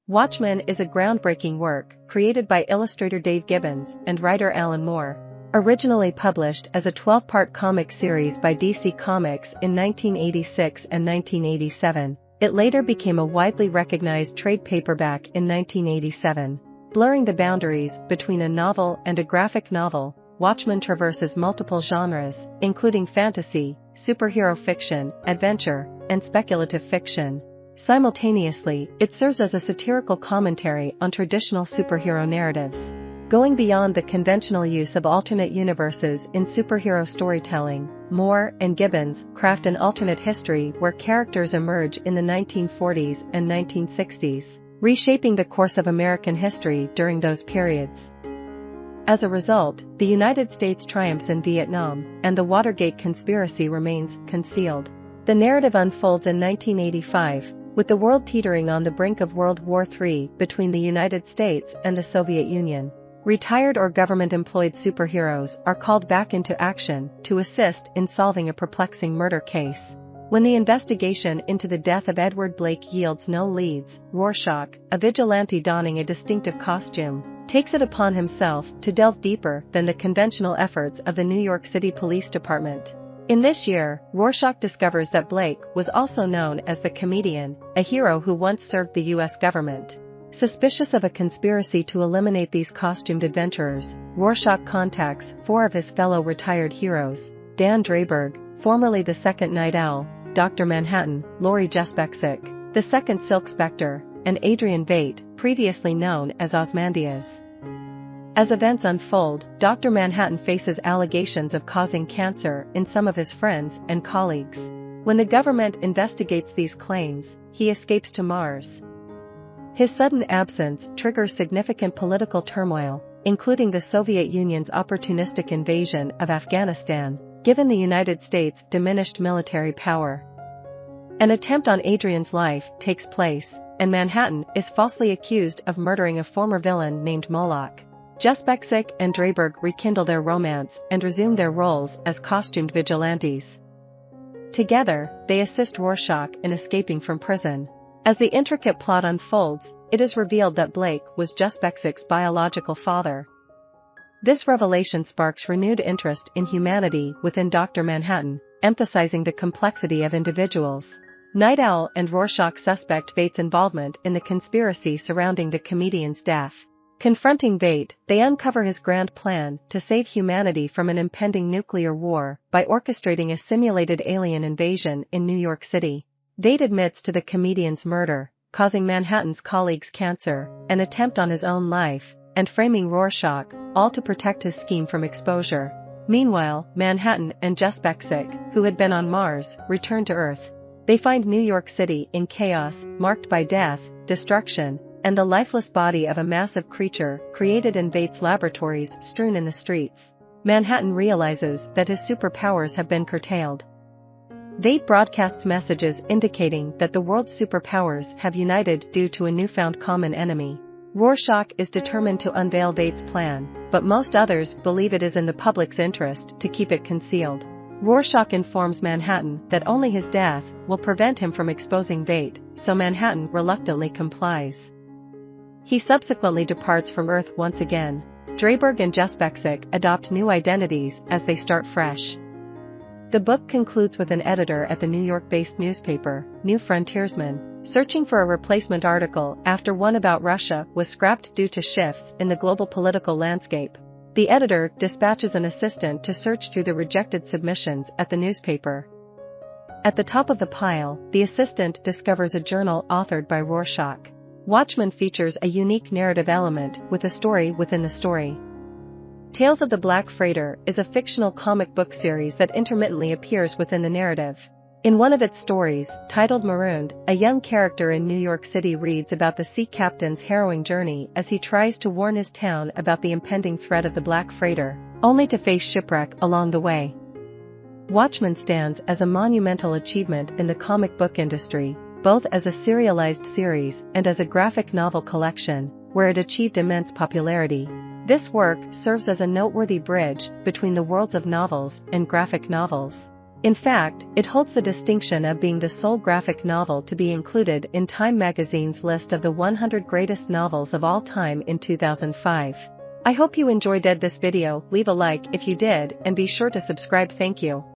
Watchmen is a groundbreaking work created by illustrator Dave Gibbons and writer Alan Moore. Originally published as a 12-part comic series by DC Comics in 1986 and 1987, it later became a widely recognized trade paperback in 1987. Blurring the boundaries between a novel and a graphic novel, Watchmen traverses multiple genres, including fantasy, superhero fiction, adventure, and speculative fiction. Simultaneously, it serves as a satirical commentary on traditional superhero narratives. Going beyond the conventional use of alternate universes in superhero storytelling, Moore and Gibbons craft an alternate history where characters emerge in the 1940s and 1960s, reshaping the course of American history during those periods. As a result, the United States triumphs in Vietnam, and the Watergate conspiracy remains concealed. The narrative unfolds in 1985, with the world teetering on the brink of World War III between the United States and the Soviet Union. Retired or government-employed superheroes are called back into action to assist in solving a perplexing murder case. When the investigation into the death of Edward Blake yields no leads, Rorschach, a vigilante donning a distinctive costume, takes it upon himself to delve deeper than the conventional efforts of the New York City Police Department. In this year, Rorschach discovers that Blake was also known as the Comedian, a hero who once served the U.S. government. Suspicious of a conspiracy to eliminate these costumed adventurers, Rorschach contacts four of his fellow retired heroes: Dan Drayberg, formerly the Second Night Owl, Dr. Manhattan, Laurie Jesbeksic, the Second Silk Spectre, and Adrian Veidt, previously known as Ozymandias. As events unfold, Dr. Manhattan faces allegations of causing cancer in some of his friends and colleagues. When the government investigates these claims, he escapes to Mars. His sudden absence triggers significant political turmoil, including the Soviet Union's opportunistic invasion of Afghanistan, given the United States' diminished military power. An attempt on Adrian's life takes place, and Manhattan is falsely accused of murdering a former villain named Moloch. Jesbeksic and Drayberg rekindle their romance and resume their roles as costumed vigilantes. Together, they assist Rorschach in escaping from prison. As the intricate plot unfolds, it is revealed that Blake was Jesbeksic's biological father. This revelation sparks renewed interest in humanity within Dr. Manhattan, emphasizing the complexity of individuals. Night Owl and Rorschach suspect Veidt's involvement in the conspiracy surrounding the comedian's death. Confronting Veidt, they uncover his grand plan to save humanity from an impending nuclear war by orchestrating a simulated alien invasion in New York City. Veidt admits to the comedian's murder, causing Manhattan's colleagues cancer, an attempt on his own life, and framing Rorschach, all to protect his scheme from exposure. Meanwhile, Manhattan and Jesbeksic, who had been on Mars, return to Earth. They find New York City in chaos, marked by death, destruction, and the lifeless body of a massive creature created in Veidt's laboratories strewn in the streets. Manhattan realizes that his superpowers have been curtailed. Veidt broadcasts messages indicating that the world's superpowers have united due to a newfound common enemy. Rorschach is determined to unveil Veidt's plan, but most others believe it is in the public's interest to keep it concealed. Rorschach informs Manhattan that only his death will prevent him from exposing Veidt, so Manhattan reluctantly complies. He subsequently departs from Earth once again. Drayberg and Jesbeksic adopt new identities as they start fresh. The book concludes with an editor at the New York-based newspaper, New Frontiersman, searching for a replacement article after one about Russia was scrapped due to shifts in the global political landscape. The editor dispatches an assistant to search through the rejected submissions at the newspaper. At the top of the pile, the assistant discovers a journal authored by Rorschach. Watchmen features a unique narrative element with a story within the story. Tales of the Black Freighter is a fictional comic book series that intermittently appears within the narrative. In one of its stories, titled Marooned, a young character in New York City reads about the sea captain's harrowing journey as he tries to warn his town about the impending threat of the Black Freighter, only to face shipwreck along the way. Watchmen stands as a monumental achievement in the comic book industry, both as a serialized series and as a graphic novel collection, where it achieved immense popularity. This work serves as a noteworthy bridge between the worlds of novels and graphic novels. In fact, it holds the distinction of being the sole graphic novel to be included in Time magazine's list of the 100 greatest novels of all time in 2005. I hope you enjoyed this video. Leave a like if you did and be sure to subscribe. Thank you.